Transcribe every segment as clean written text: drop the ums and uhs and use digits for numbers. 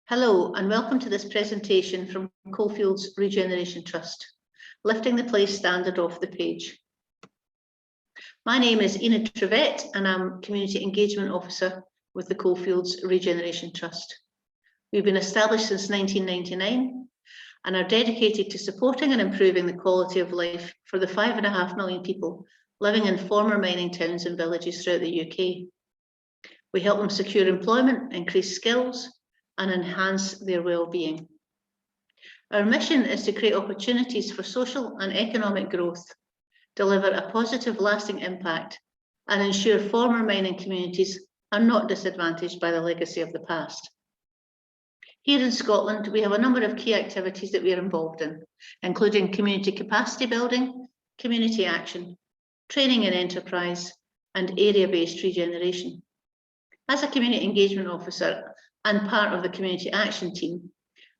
Hello and welcome to this presentation from Coalfields Regeneration Trust, lifting the place standard off the page. My name is Enid Trevette and I'm Community Engagement Officer with the Coalfields Regeneration Trust. We've been established since 1999 and are dedicated to supporting and improving the quality of life for the 5.5 million people living in former mining towns and villages throughout the UK. We help them secure employment, increase skills, and enhance their well-being. Our mission is to create opportunities for social and economic growth, deliver a positive lasting impact, and ensure former mining communities are not disadvantaged by the legacy of the past. Here in Scotland, we have a number of key activities that we are involved in, including community capacity building, community action, training and enterprise, and area-based regeneration. As a community engagement officer, and part of the community action team,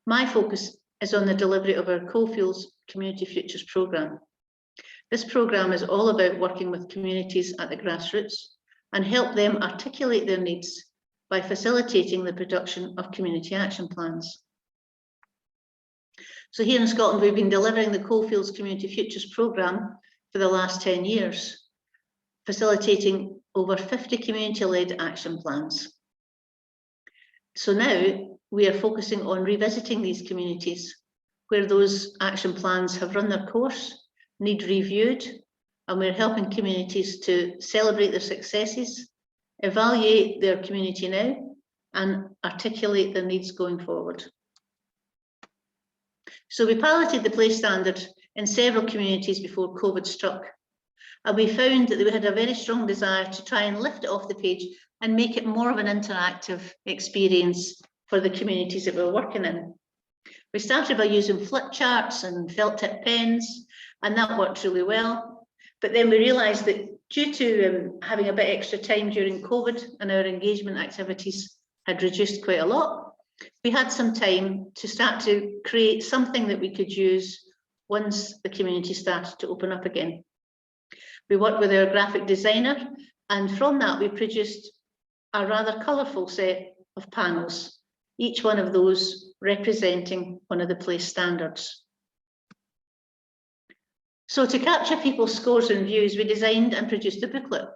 my focus is on the delivery of our Coalfields Community Futures programme. This programme is all about working with communities at the grassroots and help them articulate their needs by facilitating the production of community action plans. So here in Scotland, we've been delivering the Coalfields Community Futures programme for the last 10 years, facilitating over 50 community-led action plans. So now we are focusing on revisiting these communities where those action plans have run their course, need reviewed, and we're helping communities to celebrate their successes, evaluate their community now, and articulate their needs going forward. So we piloted the place standard in several communities before COVID struck, and we found that we had a very strong desire to try and lift it off the page and make it more of an interactive experience for the communities that we're working in. We started by using flip charts and felt tip pens, and that worked really well. But then we realised that due to having a bit extra time during COVID and our engagement activities had reduced quite a lot, we had some time to start to create something that we could use once the community started to open up again. We worked with our graphic designer, and from that we produced a rather colourful set of panels, each one of those representing one of the place standards. So to capture people's scores and views, we designed and produced a booklet,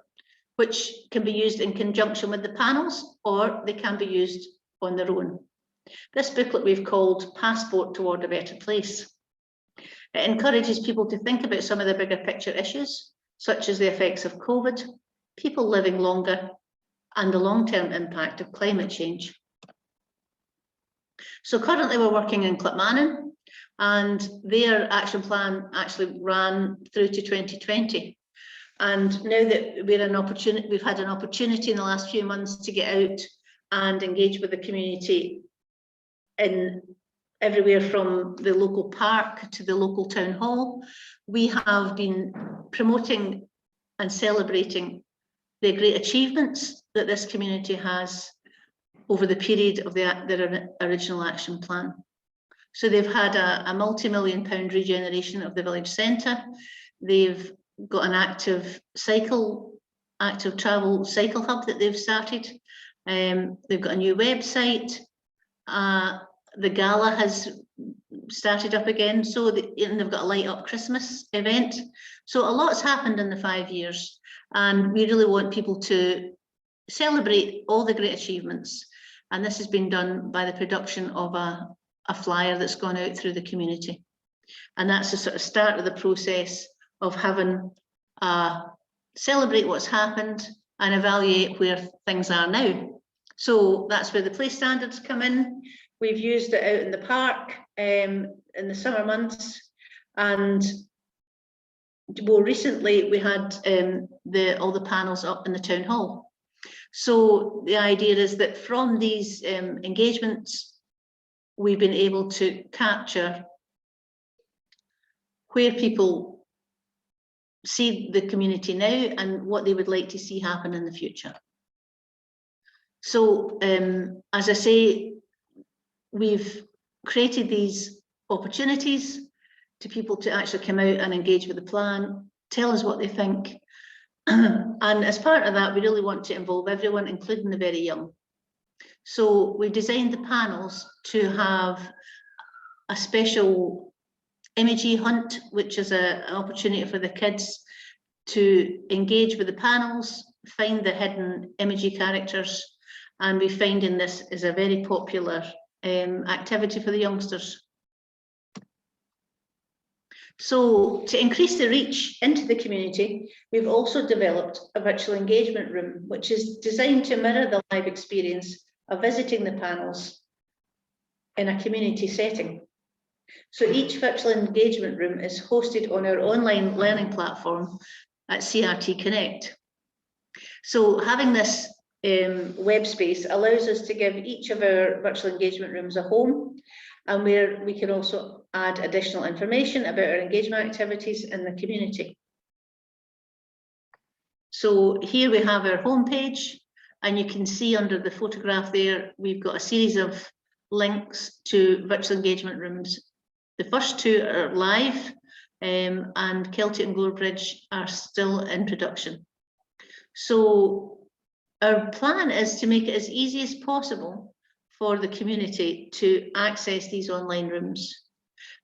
which can be used in conjunction with the panels, or they can be used on their own. This booklet we've called Passport Toward a Better Place. It encourages people to think about some of the bigger picture issues, such as the effects of COVID, people living longer, and the long-term impact of climate change. So currently we're working in Clackmannan, and their action plan actually ran through to 2020. And now that we've had an opportunity in the last few months to get out and engage with the community in everywhere from the local park to the local town hall, we have been promoting and celebrating the great achievements that this community has over the period of their original action plan. So they've had a multi-million-pound regeneration of the village centre. They've got an active travel cycle hub that they've started. They've got a new website. The gala has started up again, so they've got a light up Christmas event. So a lot's happened in the 5 years, and we really want people to celebrate all the great achievements. And this has been done by the production of a flyer that's gone out through the community. And that's the sort of start of the process of having celebrate what's happened and evaluate where things are now. So that's where the place standards come in. We've used it out in the park in the summer months, and more recently we had all the panels up in the town hall. So the idea is that from these engagements, we've been able to capture where people see the community now and what they would like to see happen in the future. So as I say, we've created these opportunities to people to actually come out and engage with the plan, tell us what they think. And as part of that, we really want to involve everyone, including the very young. So we designed the panels to have a special imagery hunt, which is an opportunity for the kids to engage with the panels, find the hidden imagery characters, and we're finding this is a very popular activity for the youngsters. So to increase the reach into the community, we've also developed a virtual engagement room, which is designed to mirror the live experience of visiting the panels in a community setting. So each virtual engagement room is hosted on our online learning platform at CRT Connect. So having this web space allows us to give each of our virtual engagement rooms a home, and where we can also add additional information about our engagement activities in the community. So here we have our homepage, and you can see under the photograph there, we've got a series of links to virtual engagement rooms. The first two are live, and Celtic and Gorebridge are still in production. So our plan is to make it as easy as possible for the community to access these online rooms.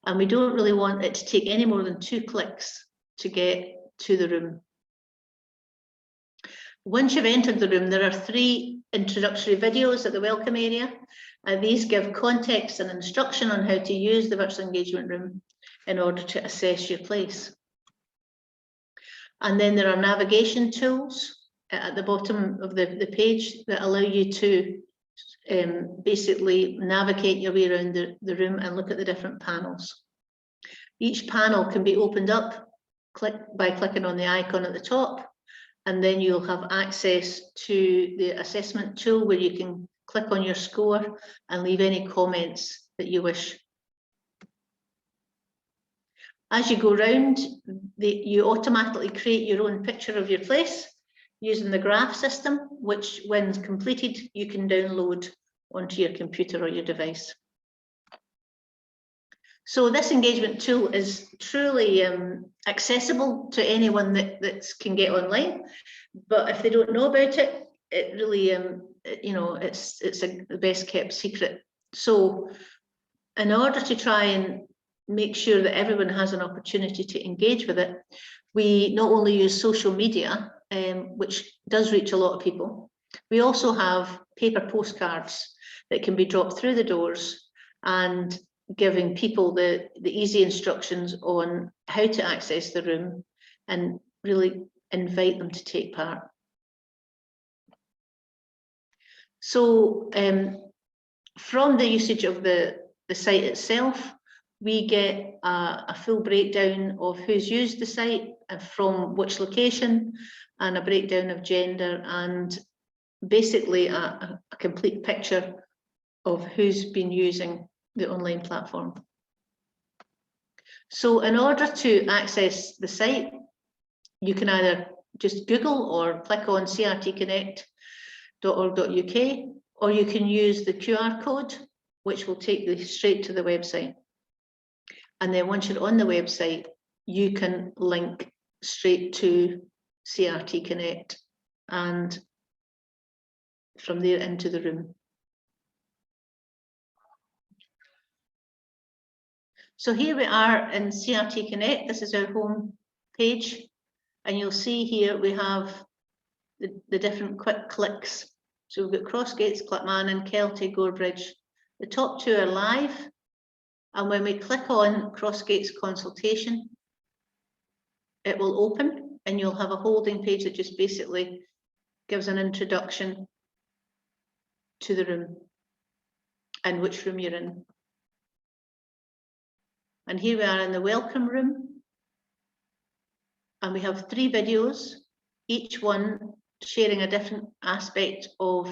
And we don't really want it to take any more than 2 clicks to get to the room. Once you've entered the room, there are 3 introductory videos at the welcome area. These give context and instruction on how to use the virtual engagement room in order to assess your place. And then there are navigation tools at the bottom of the page that allow you to basically navigate your way around the room and look at the different panels. Each panel can be opened up by clicking on the icon at the top, and then you'll have access to the assessment tool where you can click on your score and leave any comments that you wish. As you go around, you automatically create your own picture of your place using the graph system, which when completed, you can download onto your computer or your device. So this engagement tool is truly accessible to anyone that can get online, but if they don't know about it, it really, you know, it's the best kept secret. So in order to try and make sure that everyone has an opportunity to engage with it, we not only use social media, which does reach a lot of people, we also have paper postcards that can be dropped through the doors and giving people the easy instructions on how to access the room and really invite them to take part. So from the usage of the site itself, we get a full breakdown of who's used the site and from which location, and a breakdown of gender, and basically a complete picture of who's been using the online platform. So in order to access the site, you can either just Google or click on crtconnect.org.uk, or you can use the QR code, which will take you straight to the website. And then once you're on the website, you can link straight to CRT Connect and from there into the room. So here we are in CRT Connect. This is our home page, and you'll see here we have the different quick clicks. So we've got Crossgates, Clackmannan, Celtic, Gorebridge. The top 2 are live, and when we click on Crossgates consultation, it will open, and you'll have a holding page that just basically gives an introduction to the room and which room you're in. And here we are in the welcome room, and we have 3 videos, each one sharing a different aspect of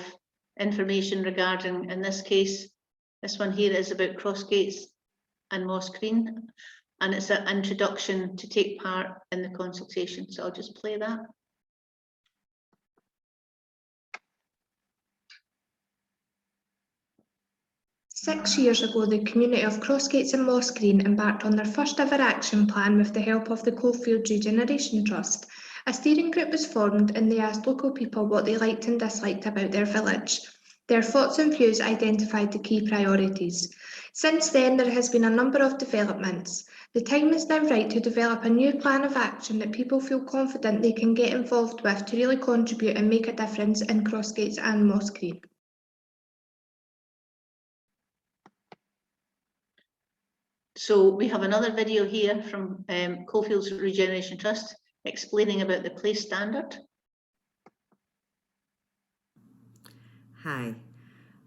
information regarding, in this case, this one here is about Crossgates and Moss Green, and it's an introduction to take part in the consultation. So I'll just play that. Six years ago, the community of Crossgates and Moss Green embarked on their first ever action plan with the help of the Coalfields Regeneration Trust. A steering group was formed, and they asked local people what they liked and disliked about their village. Their thoughts and views identified the key priorities. Since then, there has been a number of developments. The time is now right to develop a new plan of action that people feel confident they can get involved with to really contribute and make a difference in Crossgates and Moss Green. So we have another video here from Coalfields Regeneration Trust explaining about the place standard. Hi,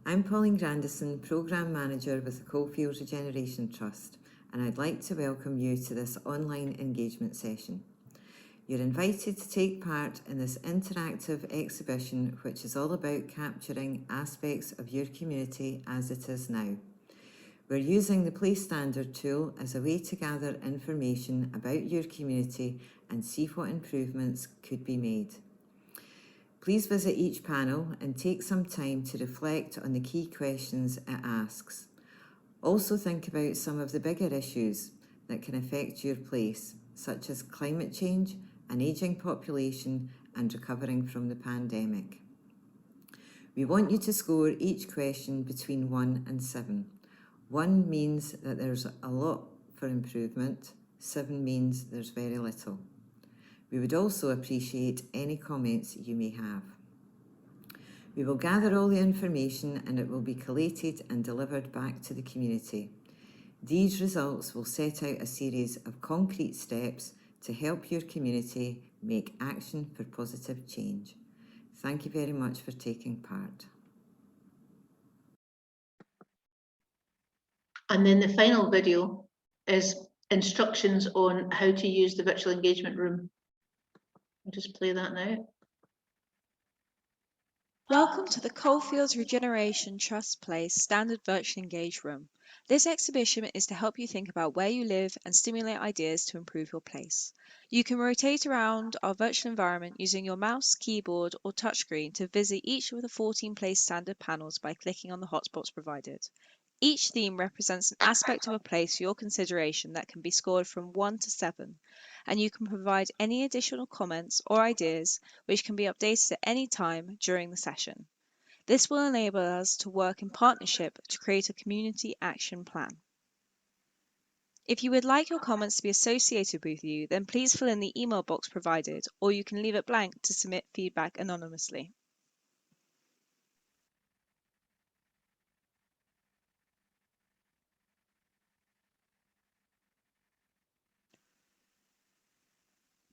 I'm Pauline Grandison, Programme Manager with the Coalfields Regeneration Trust, and I'd like to welcome you to this online engagement session. You're invited to take part in this interactive exhibition, which is all about capturing aspects of your community as it is now. We're using the Place Standard tool as a way to gather information about your community and see what improvements could be made. Please visit each panel and take some time to reflect on the key questions it asks. Also think about some of the bigger issues that can affect your place, such as climate change, an ageing population, and recovering from the pandemic. We want you to score each question between 1 and 7. 1 means that there's a lot for improvement, 7 means there's very little. We would also appreciate any comments you may have. We will gather all the information and it will be collated and delivered back to the community. These results will set out a series of concrete steps to help your community make action for positive change. Thank you very much for taking part. And then the final video is instructions on how to use the virtual engagement room. I'll just play that now. Welcome to the Coalfields Regeneration Trust Place Standard Virtual Engage Room. This exhibition is to help you think about where you live and stimulate ideas to improve your place. You can rotate around our virtual environment using your mouse, keyboard or touchscreen to visit each of the 14 place standard panels by clicking on the hotspots provided. Each theme represents an aspect of a place for your consideration that can be scored from 1 to 7, and you can provide any additional comments or ideas which can be updated at any time during the session. This will enable us to work in partnership to create a community action plan. If you would like your comments to be associated with you, then please fill in the email box provided, or you can leave it blank to submit feedback anonymously.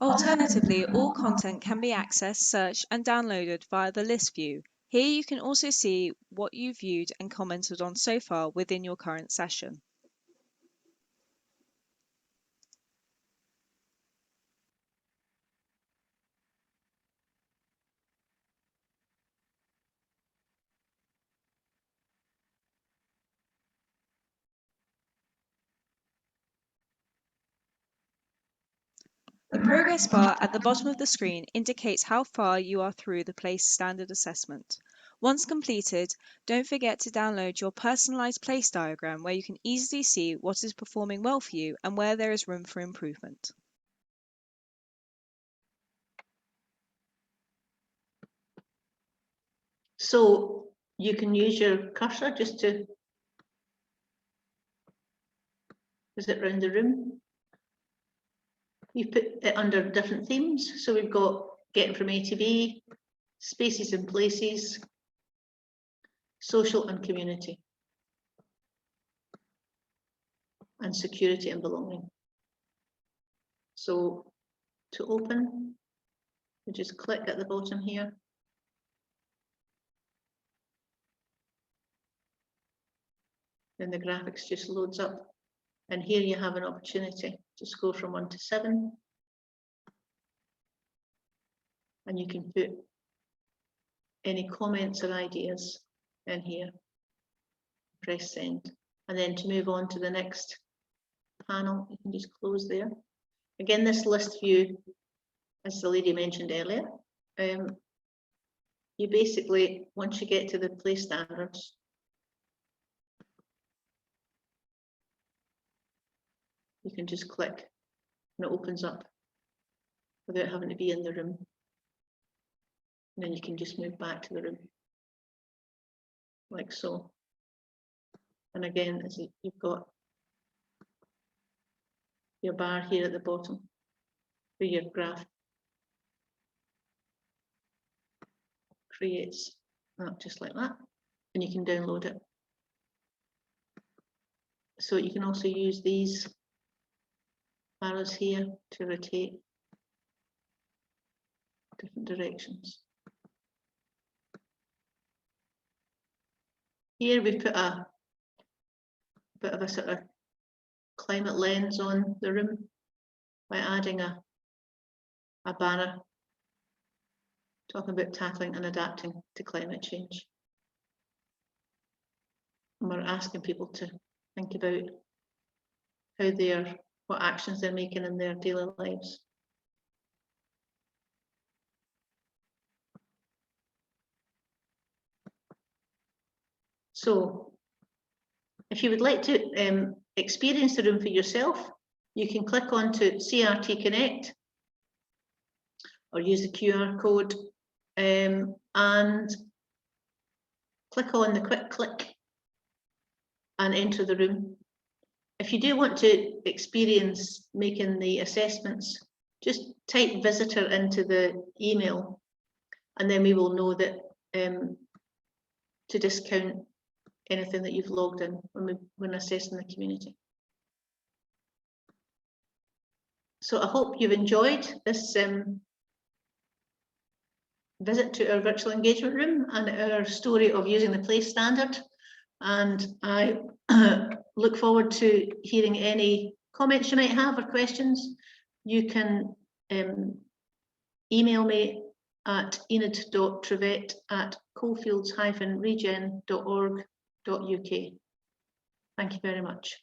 Alternatively, all content can be accessed, searched, and downloaded via the list view. Here you can also see what you viewed and commented on so far within your current session. The progress bar at the bottom of the screen indicates how far you are through the place standard assessment. Once completed, don't forget to download your personalized place diagram where you can easily see what is performing well for you and where there is room for improvement. So you can use your cursor just to visit around the room. You put it under different themes. So we've got getting from A to B, spaces and places, social and community, and security and belonging. So to open, you just click at the bottom here. Then the graphics just loads up. And here you have an opportunity to score from 1 to 7. And you can put any comments or ideas in here. Press send. And then to move on to the next panel, you can just close there. Again, this list view, as the lady mentioned earlier, you basically, once you get to the place standards, you can just click and it opens up without having to be in the room. And then you can just move back to the room. like so. And again, as you've got your bar here at the bottom for your graph. Creates that just like that, and you can download it. So you can also use these arrows here to rotate different directions. Here we put a bit of a sort of climate lens on the room by adding a banner talking about tackling and adapting to climate change. And we're asking people to think about what actions they're making in their daily lives. So if you would like to experience the room for yourself, you can click on to CRT Connect or use the QR code and click on the quick click and enter the room. If you do want to experience making the assessments, just type visitor into the email and then we will know that to discount anything that you've logged in when assessing the community. So I hope you've enjoyed this visit to our virtual engagement room and our story of using the place standard. And I look forward to hearing any comments you might have or questions. You can email me at enid.trevett@coalfields-regen.org.uk. Thank you very much.